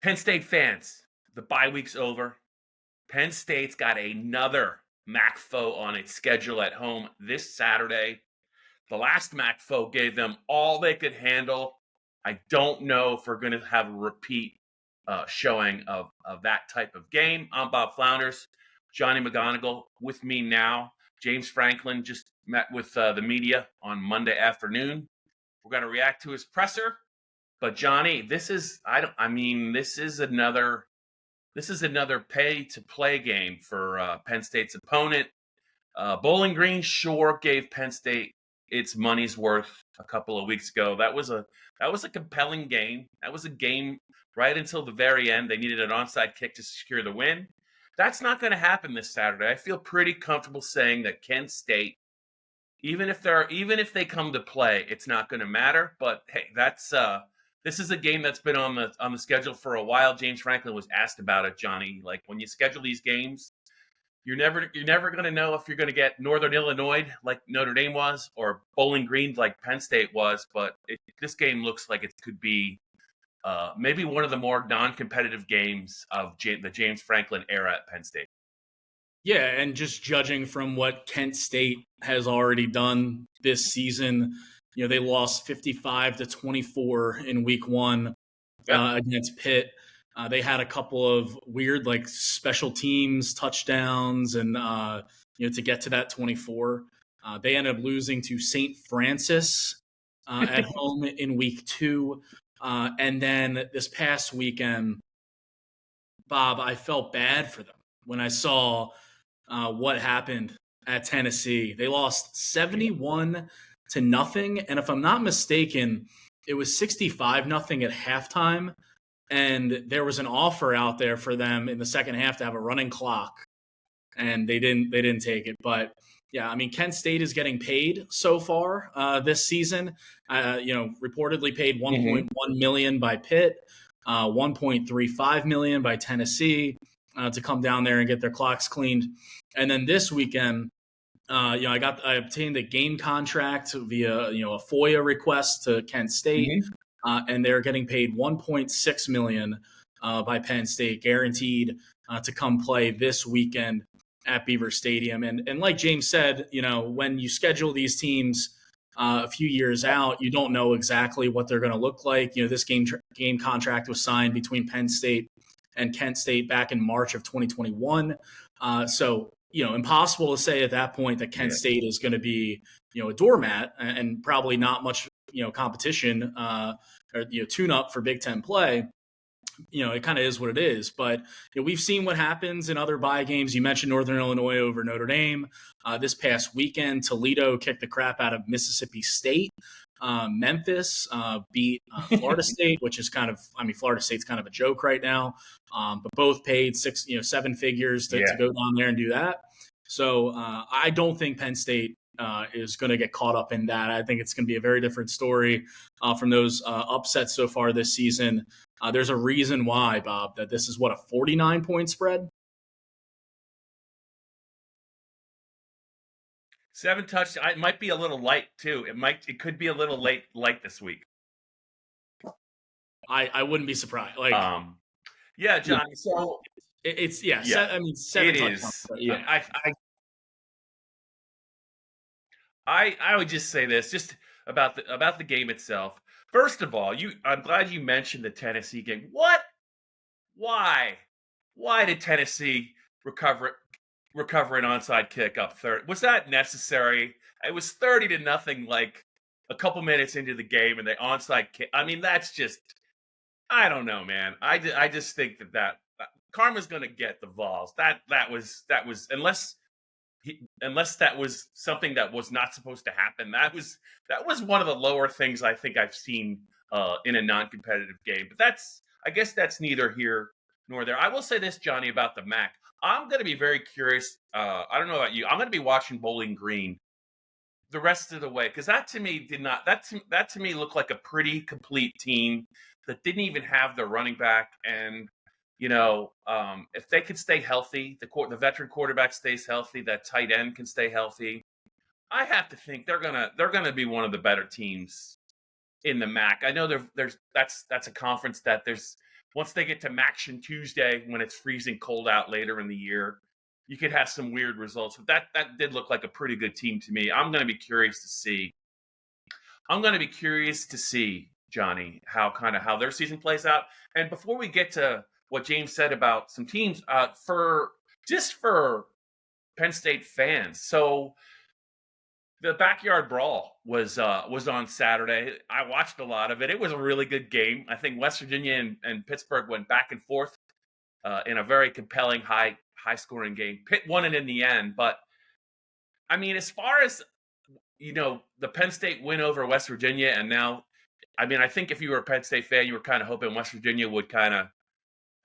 Penn State fans, the bye week's over. Penn State's got another MAC foe on its schedule at home this Saturday. The last MAC foe gave them all they could handle. I don't know if we're going to have a repeat showing of that type of game. I'm Bob Flounders, Johnny McGonigal with me now. James Franklin just met with the media on Monday afternoon. We're going to react to his presser. But Johnny, this is another pay to play game for Penn State's opponent. Bowling Green sure gave Penn State its money's worth a couple of weeks ago. That was a compelling game. That was a game right until the very end. They needed an onside kick to secure the win. That's not going to happen this Saturday. I feel pretty comfortable saying that Kent State, even if they come to play, it's not going to matter. But hey, this is a game that's been on the schedule for a while. James Franklin was asked about it, Johnny. Like, when you schedule these games, you're never going to know if you're going to get Northern Illinois like Notre Dame was, or Bowling Green like Penn State was. But this game looks like it could be maybe one of the more non-competitive games of the James Franklin era at Penn State. Yeah, and just judging from what Kent State has already done this season, they lost 55-24 in week one against Pitt. They had a couple of weird, special teams touchdowns, and to get to that 24, they ended up losing to St. Francis at home in week two, and then this past weekend, Bob, I felt bad for them when I saw what happened at Tennessee. They lost 71-0, and if I'm not mistaken, it was 65-0 at halftime. And there was an offer out there for them in the second half to have a running clock, and they didn't take it. But yeah, I mean, Kent State is getting paid so far this season. Reportedly paid $1.1 million by Pitt, $1.35 million by Tennessee to come down there and get their clocks cleaned. And then this weekend, I obtained a game contract via a FOIA request to Kent State. And they're getting paid $1.6 million by Penn State, guaranteed to come play this weekend at Beaver Stadium. And like James said, when you schedule these teams a few years out, you don't know exactly what they're going to look like. This game contract was signed between Penn State and Kent State back in March of 2021. So impossible to say at that point that Kent State is going to be a doormat and probably not much competition or tune-up for Big Ten play. It kind of is what it is. But we've seen what happens in other bye games. You mentioned Northern Illinois over Notre Dame. This past weekend, Toledo kicked the crap out of Mississippi State. Memphis beat Florida State, which is Florida State's kind of a joke right now. But both paid seven figures to go down there and do that. So I don't think Penn State is going to get caught up in that. I think it's going to be a very different story from those upsets so far this season. There's a reason why, Bob, that this is a 49-point spread. 7 touchdowns. It might be a little light too. It could be a little light this week. I wouldn't be surprised. Yeah, Johnny. So it's 7 it touchdowns. Is. Yeah. I would just say this, just about the game itself. First of all, I'm glad you mentioned the Tennessee game. What? Why? Why did Tennessee recover an onside kick up third? Was that necessary? It was 30-0, like a couple minutes into the game, and the onside kick. I mean, that's just, I don't know, man. I just think that Karma's going to get the Vols. That was unless that was something that was not supposed to happen. That was one of the lower things I think I've seen in a non-competitive game. But I guess that's neither here nor there. I will say this, Johnny, about the MAC. I'm going to be very curious. I don't know about you. I'm going to be watching Bowling Green the rest of the way, because that to me looked like a pretty complete team that didn't even have their running back. And if they could stay healthy, the veteran quarterback stays healthy, that tight end can stay healthy, I have to think they're gonna be one of the better teams in the MAC. I know that's a conference that there's once they get to Maction Tuesday, when it's freezing cold out later in the year, you could have some weird results. But that did look like a pretty good team to me. I'm going to be curious to see. Johnny, how their season plays out. And before we get to what James said about some teams, for Penn State fans, so the Backyard Brawl was on Saturday. I watched a lot of it. It was a really good game. I think West Virginia and Pittsburgh went back and forth in a very compelling, high scoring game. Pitt won it in the end, but I mean, as far as the Penn State win over West Virginia, and now, I mean, I think if you were a Penn State fan, you were kind of hoping West Virginia would kind of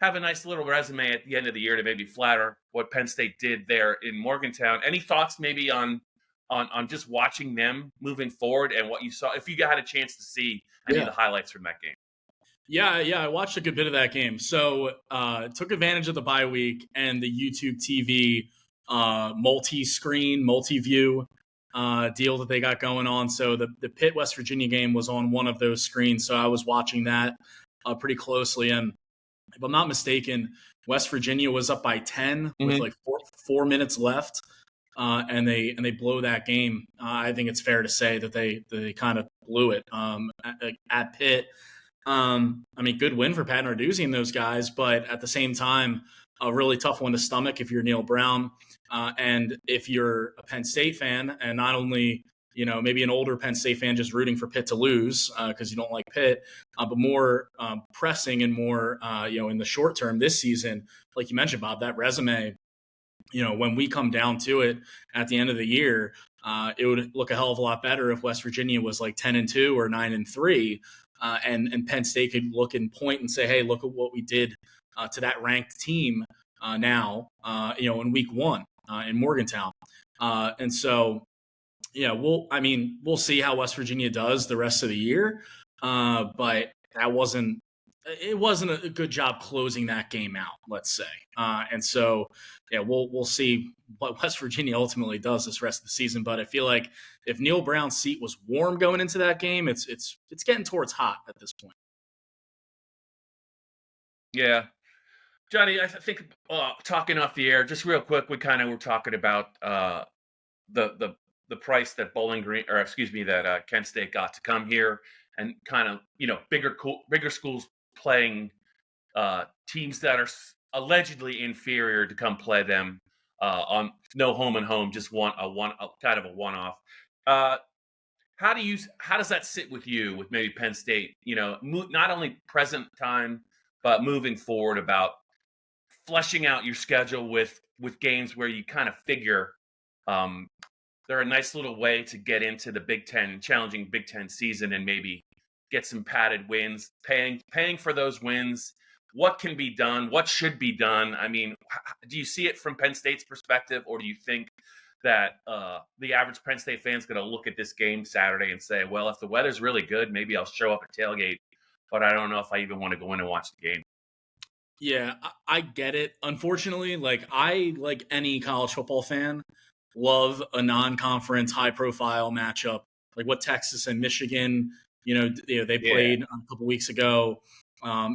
have a nice little resume at the end of the year to maybe flatter what Penn State did there in Morgantown. Any thoughts maybe on just watching them moving forward and what you saw, if you had a chance to see any of the highlights from that game? Yeah, I watched a good bit of that game. So took advantage of the bye week and the YouTube TV multi-screen, multi-view deal that they got going on. So the Pitt West Virginia game was on one of those screens. So I was watching that pretty closely. And if I'm not mistaken, West Virginia was up by 10 with like 4 minutes left. And they blow that game. I think it's fair to say that they kind of blew it at Pitt. I mean, good win for Pat Narduzzi and those guys, but at the same time, a really tough one to stomach if you're Neil Brown. And if you're a Penn State fan, and not only, maybe an older Penn State fan just rooting for Pitt to lose because you don't like Pitt, but more pressing and more, in the short term this season, like you mentioned, Bob, that resume, when we come down to it at the end of the year, it would look a hell of a lot better if West Virginia was like 10-2 or 9-3. And Penn State could look and point and say, hey, look at what we did to that ranked team now, in week 1 in Morgantown. And so, we'll see how West Virginia does the rest of the year. But it wasn't a good job closing that game out, let's say. And so, we'll see what West Virginia ultimately does this rest of the season. But I feel like if Neil Brown's seat was warm going into that game, it's getting towards hot at this point. Yeah. Johnny, I think talking off the air, just real quick, we kind of were talking about the price that that Kent State got to come here, and kind of bigger schools playing teams that are allegedly inferior to come play them on no home and home, just kind of a one-off. How does that sit with you with maybe Penn State? Not only present time but moving forward, about fleshing out your schedule with games where you kind of figure they're a nice little way to get into the challenging Big Ten season and maybe get some padded wins, paying for those wins. What can be done? What should be done? I mean, do you see it from Penn State's perspective, or do you think that the average Penn State fan is going to look at this game Saturday and say, well, if the weather's really good, maybe I'll show up at tailgate, but I don't know if I even want to go in and watch the game? Yeah, I get it. Unfortunately, I, like any college football fan, love a non-conference high-profile matchup, like what Texas and Michigan, they played a couple weeks ago.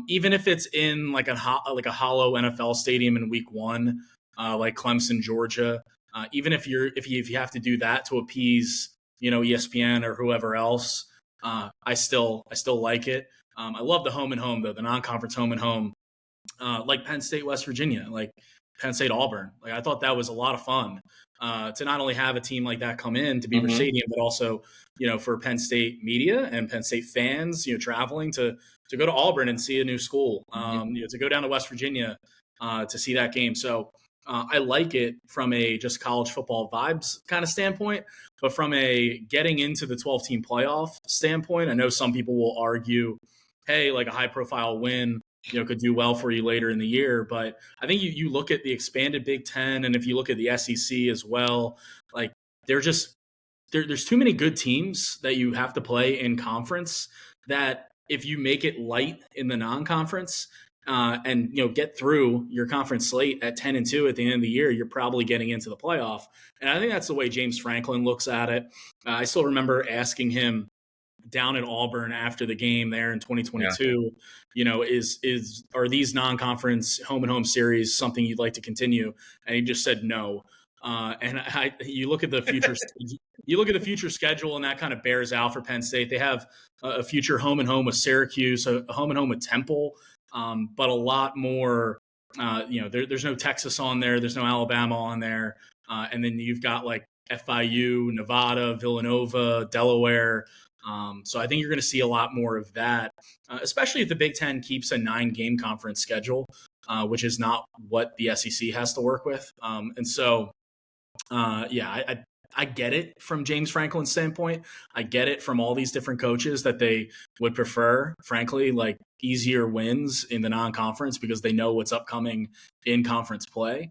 Even if it's in like a hollow NFL stadium in week 1, like Clemson, Georgia. Even if you have to do that to appease, ESPN or whoever else, I still like it. I love the home and home though, the non-conference home and home. Like Penn State, West Virginia, like Penn State, Auburn. Like I thought that was a lot of fun to not only have a team like that come in to Beaver Stadium, but also, for Penn State media and Penn State fans, traveling to go to Auburn and see a new school, to go down to West Virginia to see that game. So I like it from a just college football vibes kind of standpoint, but from a getting into the 12-team playoff standpoint, I know some people will argue, hey, like a high-profile win, could do well for you later in the year. But I think you look at the expanded Big Ten, and if you look at the SEC as well, like there's too many good teams that you have to play in conference, that if you make it light in the non-conference and get through your conference slate at 10-2 at the end of the year, you're probably getting into the playoff. And I think that's the way James Franklin looks at it. I still remember asking him down at Auburn after the game there in Yeah. 2022, are these non-conference home and home series something you'd like to continue? And he just said no. You look at the future, schedule, and that kind of bears out for Penn State. They have a future home and home with Syracuse, a home and home with Temple, but a lot more. There's no Texas on there, there's no Alabama on there, and then you've got like FIU, Nevada, Villanova, Delaware. So I think you're going to see a lot more of that, especially if the Big Ten keeps a 9-game conference schedule, which is not what the SEC has to work with. I get it from James Franklin's standpoint. I get it from all these different coaches that they would prefer, frankly, like easier wins in the non-conference because they know what's upcoming in conference play.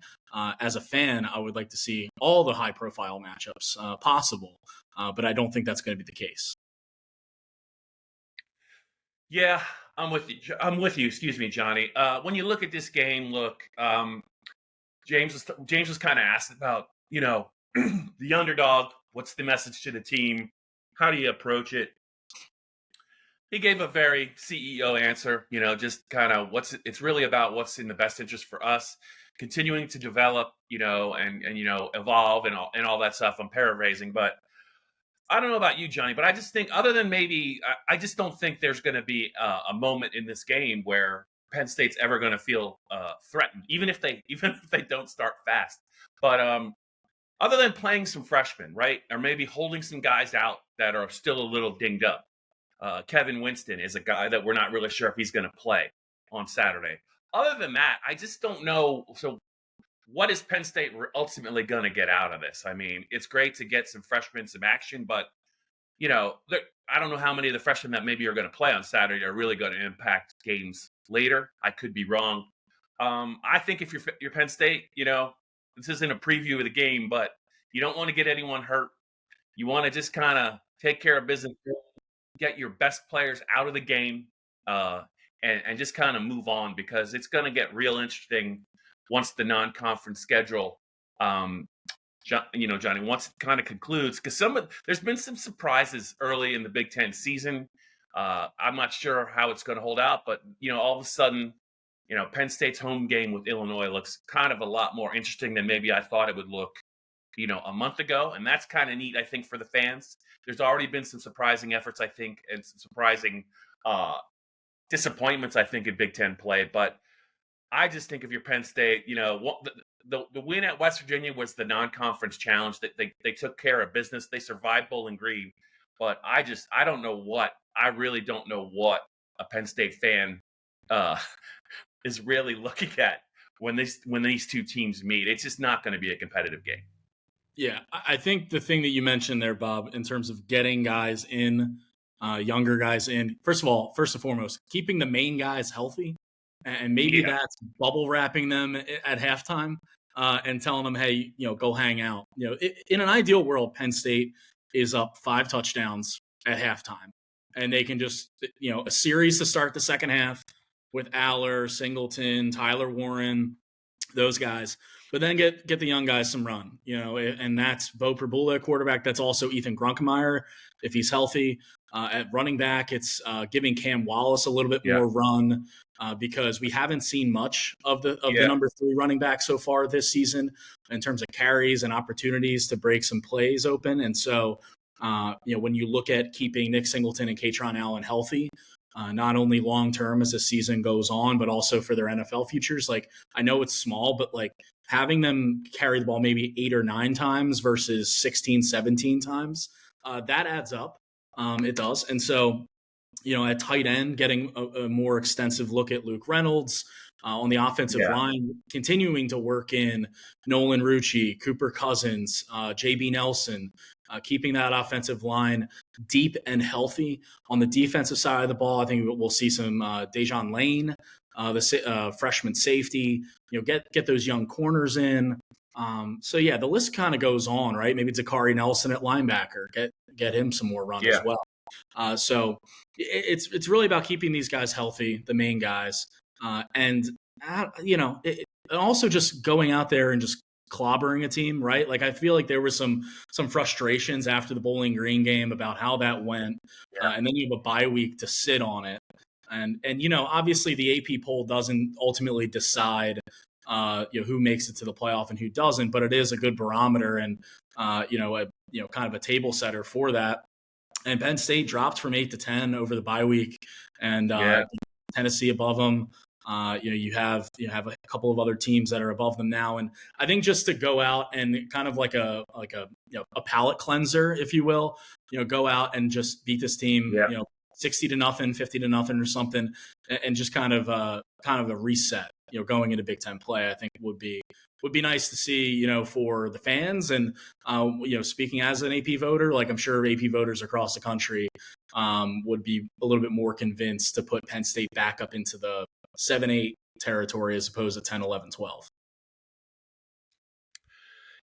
As a fan, I would like to see all the high-profile matchups possible, but I don't think that's going to be the case. Yeah, I'm with you. Excuse me, Johnny. When you look at this game, James was kind of asked about, the underdog. What's the message to the team? How do you approach it? He gave a very CEO answer. Just kind of it's really about what's in the best interest for us, continuing to develop, and evolve and all that stuff. I'm paraphrasing, but I don't know about you, Johnny, but I just think, other than maybe, I just don't think there's going to be a moment in this game where Penn State's ever going to feel threatened, even if they don't start fast. But other than playing some freshmen, right, or maybe holding some guys out that are still a little dinged up, Kevin Winston is a guy that we're not really sure if he's going to play on Saturday. Other than that, I just don't know. So what is Penn State ultimately going to get out of this? I mean, it's great to get some freshmen, some action, but, I don't know how many of the freshmen that maybe are going to play on Saturday are really going to impact games later. I could be wrong. I think if you're Penn State, this isn't a preview of the game, but you don't want to get anyone hurt. You want to just kind of take care of business, get your best players out of the game, and just kind of move on, because it's going to get real interesting once the non-conference schedule, Johnny, once it kind of concludes, because there's been some surprises early in the Big Ten season. I'm not sure how it's going to hold out, but all of a sudden, Penn State's home game with Illinois looks kind of a lot more interesting than maybe I thought it would look, a month ago, and that's kind of neat, I think, for the fans. There's already been some surprising efforts, I think, and some surprising disappointments, I think, in Big Ten play, but I just think if you're Penn State, the win at West Virginia was the non-conference challenge. That they took care of business. They survived Bowling Green, but I really don't know what a Penn State fan is really looking at when these two teams meet. It's just not going to be a competitive game. Yeah, I think the thing that you mentioned there, Bob, in terms of getting guys in, younger guys in, first and foremost, keeping the main guys healthy. And maybe that's bubble wrapping them at halftime and telling them, hey, go hang out. In an ideal world, Penn State is up 5 touchdowns at halftime. And they can just, a series to start the second half with Aller, Singleton, Tyler Warren, those guys. But then get the young guys some run, and that's Bo Prabula at quarterback. That's also Ethan Grunkemeyer, if he's healthy. At running back, it's giving Cam Wallace a little bit more run because we haven't seen much of the number 3 running back so far this season in terms of carries and opportunities to break some plays open. And so, when you look at keeping Nick Singleton and Katron Allen healthy, not only long-term as the season goes on, but also for their NFL futures. Like, I know it's small, but like having them carry the ball maybe 8 or 9 times versus 16, 17 times, that adds up. It does. And so, at tight end, getting a more extensive look at Luke Reynolds on the offensive line, continuing to work in Nolan Rucci, Cooper Cousins, JB Nelson, keeping that offensive line deep and healthy. On the defensive side of the ball, I think we'll see some Dejuan Lane, the freshman safety, get those young corners in. The list kind of goes on, right? Maybe Zachary Nelson at linebacker, get him some more run as well. So it's really about keeping these guys healthy, the main guys, and also just going out there and just clobbering a team, right? Like I feel like there was some frustrations after the Bowling Green game about how that went, and then you have a bye week to sit on it, and obviously the AP poll doesn't ultimately decide who makes it to the playoff and who doesn't, but it is a good barometer and kind of a table setter for that. And Penn State dropped from 8 to 10 over the bye week, and Tennessee above them. You have a couple of other teams that are above them now, and I think just to go out and kind of like a palate cleanser, if you will, go out and just beat this team, 60-0, 50-0 or something, and just kind of a reset, going into Big Ten play, I think would be nice to see, for the fans. And, speaking as an AP voter, like I'm sure AP voters across the country would be a little bit more convinced to put Penn State back up into the 7-8 territory as opposed to 10, 11, 12.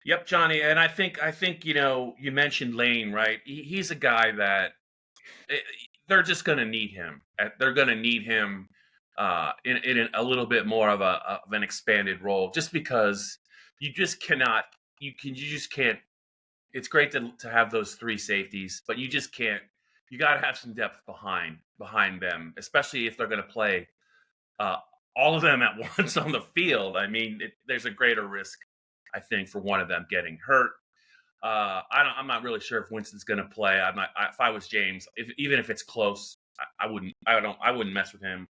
Yep, Johnny. And I think, you mentioned Lane, right? He's a guy that they're just going to need him. They're going to need him in a little bit more of an expanded role, just because you just can't. It's great to have those three safeties, but you just can't. You got to have some depth behind them, especially if they're going to play all of them at once on the field. I mean, there's a greater risk, I think, for one of them getting hurt. I'm not really sure if Winston's going to play. If I was James, even if it's close, I wouldn't mess with him.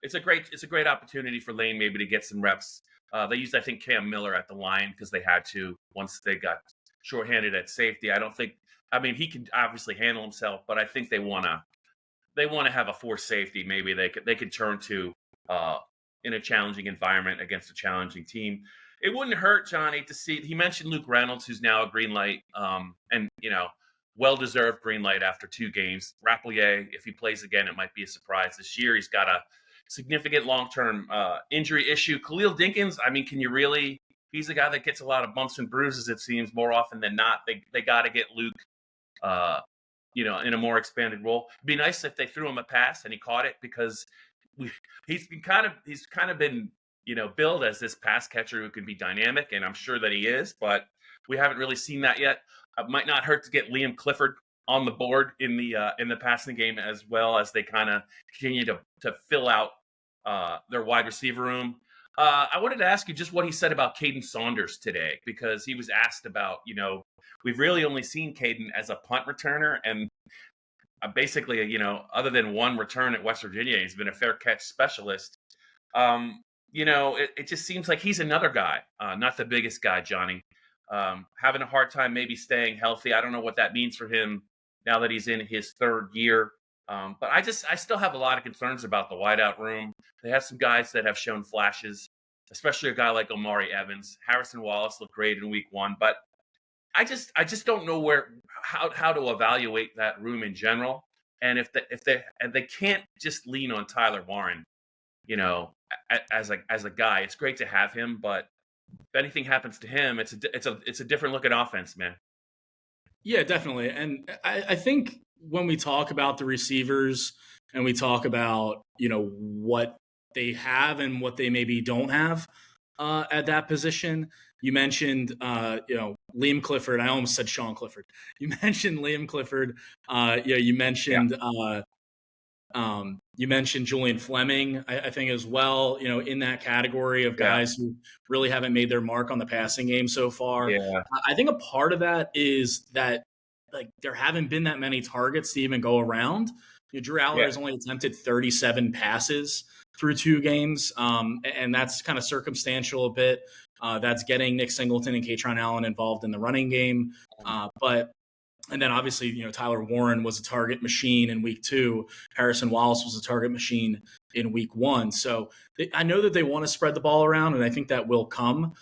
It's a great opportunity for Lane maybe to get some reps. They used, I think, Cam Miller at the line because they had to once they got shorthanded at safety. He can obviously handle himself, but I think they want to have a fourth safety. Maybe they could turn to in a challenging environment against a challenging team. It wouldn't hurt, Johnny, to see. He mentioned Luke Reynolds, who's now a green light, and well-deserved green light after 2 games. Rapplier, if he plays again, it might be a surprise this year. He's got a significant long-term injury issue. Khalil Dinkins, can you really? He's the guy that gets a lot of bumps and bruises, it seems, more often than not. They got to get Luke, in a more expanded role. It'd be nice if they threw him a pass and he caught it, because he's kind of been billed as this pass catcher who can be dynamic, and I'm sure that he is, but we haven't really seen that yet. It might not hurt to get Liam Clifford on the board in the passing game, as well as they kind of continue to fill out their wide receiver room. I wanted to ask you just what he said about Caden Saunders today, because he was asked about, we've really only seen Caden as a punt returner, and basically, other than one return at West Virginia, he's been a fair catch specialist. It just seems like he's another guy, not the biggest guy, Johnny, having a hard time maybe staying healthy. I don't know what that means for him now that he's in his 3rd year. But I still have a lot of concerns about the wideout room. They have some guys that have shown flashes, especially a guy like Omari Evans. Harrison Wallace looked great in week 1, but I just don't know how to evaluate that room in general. And if they can't just lean on Tyler Warren, as a guy, it's great to have him, but if anything happens to him, it's a different looking offense, man. Yeah, definitely. And I think when we talk about the receivers and we talk about, what they have and what they maybe don't have at that position, you mentioned, Liam Clifford. I almost said Sean Clifford. You mentioned Liam Clifford. You mentioned Julian Fleming, I think, as well, in that category of guys who really haven't made their mark on the passing game so far. Yeah. I think a part of that is that, like, there haven't been that many targets to even go around. Drew Aller has only attempted 37 passes through 2 games, and that's kind of circumstantial a bit. That's getting Nick Singleton and Katron Allen involved in the running game. And then obviously, Tyler Warren was a target machine in week 2. Harrison Wallace was a target machine in week 1. So I know that they want to spread the ball around, and I think that will come.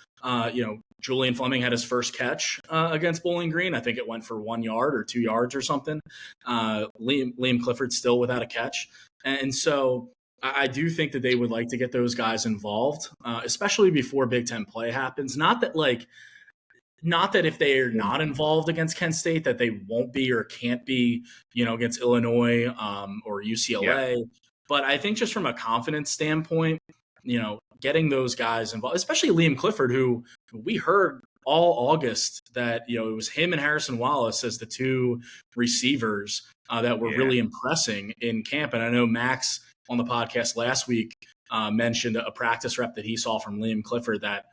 Julian Fleming had his first catch against Bowling Green. I think it went for 1 yard or 2 yards or something. Liam Clifford still without a catch. And so I do think that they would like to get those guys involved, especially before Big Ten play happens. Not that if they are not involved against Kent State, that they won't be or can't be, against Illinois or UCLA. Yeah. But I think just from a confidence standpoint, getting those guys involved, especially Liam Clifford, who we heard all August that, it was him and Harrison Wallace as the two receivers that were really impressing in camp. And I know Max on the podcast last week mentioned a practice rep that he saw from Liam Clifford that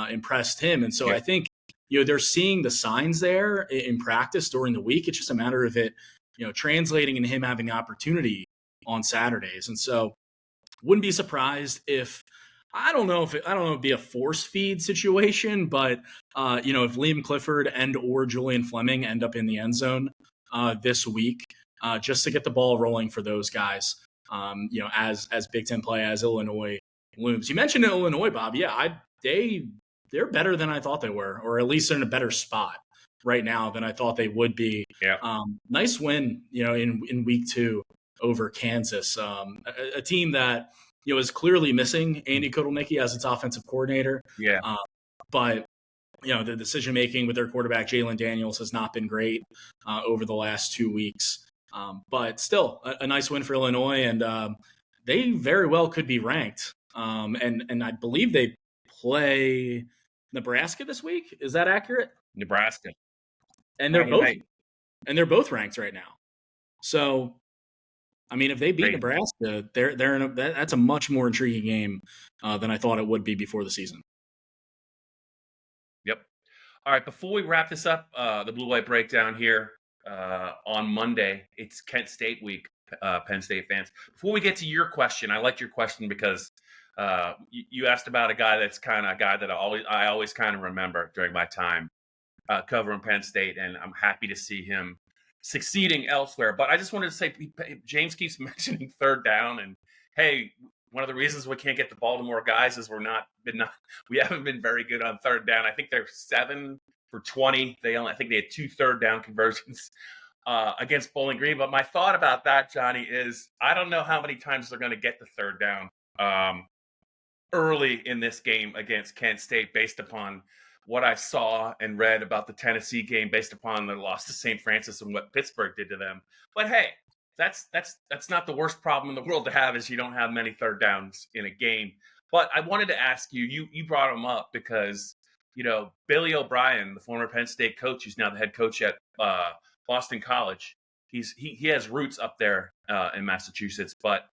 impressed him. And so I think, they're seeing the signs there in practice during the week. It's just a matter of it, translating and him having the opportunity on Saturdays. And so wouldn't be surprised if, I don't know if it'd be a force feed situation, but if Liam Clifford and or Julian Fleming end up in the end zone this week, just to get the ball rolling for those guys, as Big Ten play, as Illinois looms. You mentioned Illinois, Bob. Yeah, they're better than I thought they were, or at least they're in a better spot right now than I thought they would be. Yeah. Nice win, in week 2 over Kansas, a team that is clearly missing Andy Kotelnicki as its offensive coordinator. Yeah. But the decision making with their quarterback Jalen Daniels has not been great over the last 2 weeks. But still, a nice win for Illinois, and they very well could be ranked. And I believe they play Nebraska this week. Is that accurate? Nebraska. And they're both ranked right now. So, I mean, if they beat Nebraska, they're in that's a much more intriguing game than I thought it would be before the season. Yep. All right. Before we wrap this up, the Blue White Breakdown here on Monday. It's Kent State week, Penn State fans. Before we get to your question, I liked your question because you asked about a guy that's kind of a guy that I always kind of remember during my time covering Penn State, and I'm happy to see him succeeding elsewhere. But I just wanted to say, James keeps mentioning third down, and hey, one of the reasons we can't get the ball to more guys is we haven't been very good on third down. I think they're 7 for 20. I think they had 2 third down conversions against Bowling Green. But my thought about that, Johnny, is I don't know how many times they're going to get the third down early in this game against Kent State, based upon what I saw and read about the Tennessee game, based upon the loss to St. Francis and what Pittsburgh did to them. But hey, that's not the worst problem in the world to have, is you don't have many third downs in a game. But I wanted to ask you brought him up because, Billy O'Brien, the former Penn State coach, who's now the head coach at Boston College, he has roots up there in Massachusetts, but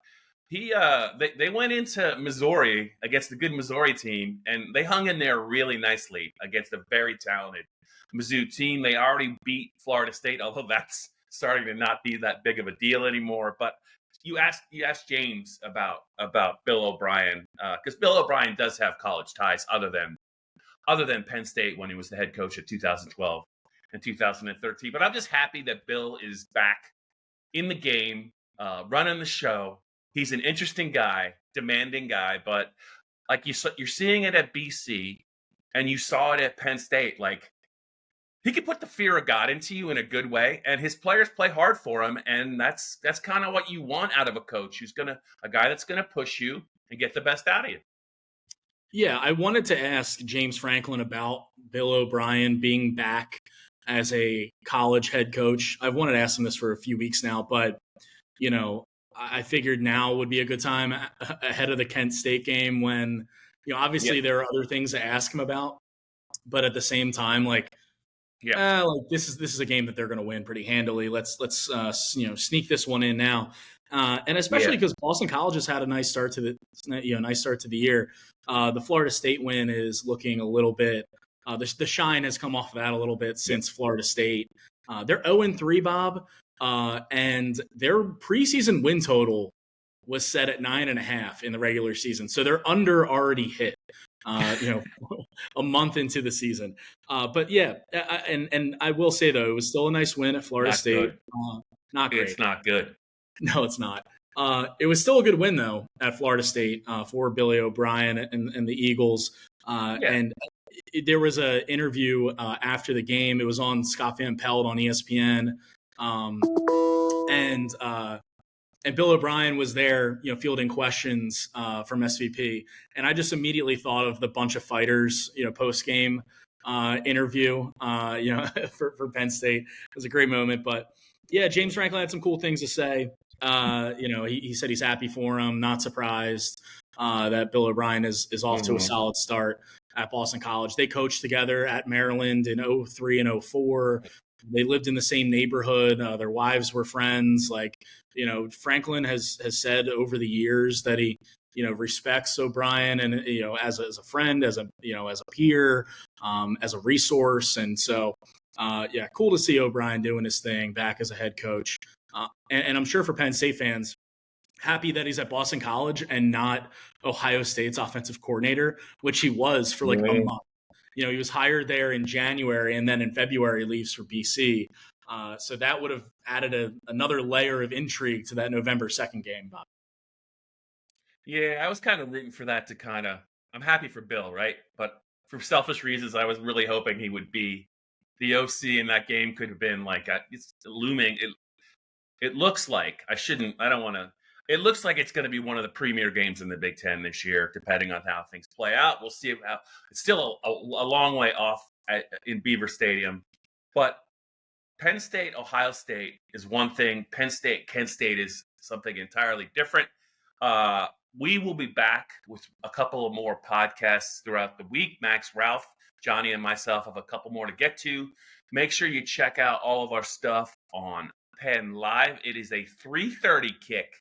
they went into Missouri against a good Missouri team, and they hung in there really nicely against a very talented Mizzou team. They already beat Florida State, although that's starting to not be that big of a deal anymore. But you asked James about Bill O'Brien, because Bill O'Brien does have college ties other than Penn State when he was the head coach at 2012 and 2013. But I'm just happy that Bill is back in the game, running the show. He's an interesting guy, demanding guy, but like you're seeing it at BC, and you saw it at Penn State. Like, he could put the fear of God into you in a good way, and his players play hard for him, and that's kind of what you want out of a coach, a guy that's gonna push you and get the best out of you. Yeah, I wanted to ask James Franklin about Bill O'Brien being back as a college head coach. I've wanted to ask him this for a few weeks now, but I figured now would be a good time ahead of the Kent State game when, obviously there are other things to ask him about, but at the same time, this is a game that they're going to win pretty handily. Let's sneak this one in now, and especially because Boston College has had a nice start to the year. The Florida State win is looking a little bit. The shine has come off of that a little bit since Florida State. They're 0-3, Bob. And their preseason win total was set at 9.5 in the regular season. So they're under already hit, a month into the season. But yeah, and I will say though, it was still a nice win at Florida State. Not great. It's not good. No, it's not. It was still a good win though at Florida State for Billy O'Brien and the Eagles. And there was an interview after the game. It was on Scott Van Pelt on ESPN. And Bill O'Brien was there, fielding questions from SVP, and I just immediately thought of the bunch of fighters, post game interview, for Penn State. It was a great moment, but yeah, James Franklin had some cool things to say. He said he's happy for him, not surprised that Bill O'Brien is off to a solid start. at Boston College. They coached together at Maryland in 03 and 04. They lived in the same neighborhood. Their wives were friends. Like, Franklin has said over the years that he, respects O'Brien and, as a friend, as a peer, as a resource. And so, cool to see O'Brien doing his thing back as a head coach. And I'm sure for Penn State fans, happy that he's at Boston College and not Ohio State's offensive coordinator, which he was for like a month. He was hired there in January, and then in February leaves for BC. So that would have added another layer of intrigue to that November 2nd game, Bob. Yeah, I was kind of rooting for that to I'm happy for Bill, right? But for selfish reasons, I was really hoping he would be the OC, and that game could have been like, it's looming. It looks like, it looks like it's going to be one of the premier games in the Big Ten this year, depending on how things play out. We'll see how it's still a long way off in Beaver Stadium. But Penn State, Ohio State is one thing. Penn State, Kent State is something entirely different. We will be back with a couple of more podcasts throughout the week. Max, Ralph, Johnny, and myself have a couple more to get to. Make sure you check out all of our stuff on PennLive. It is a 3:30 kick.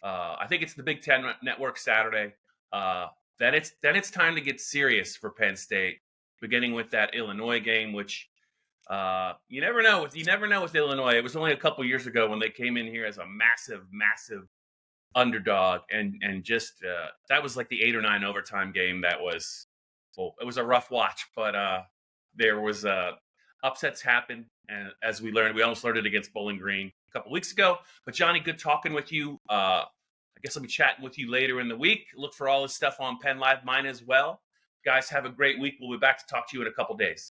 I think it's the Big Ten Network Saturday. Then it's time to get serious for Penn State, beginning with that Illinois game, which you never know. You never know with Illinois. It was only a couple years ago when they came in here as a massive underdog, and just that was like the 8 or 9 overtime game. That was, well, it was a rough watch, but there was upsets happen, and as we learned, we almost learned it against Bowling Green a couple weeks ago. But Johnny, good talking with you. I guess I'll be chatting with you later in the week. Look for all this stuff on PennLive, mine as well. Guys, have a great week. We'll be back to talk to you in a couple days.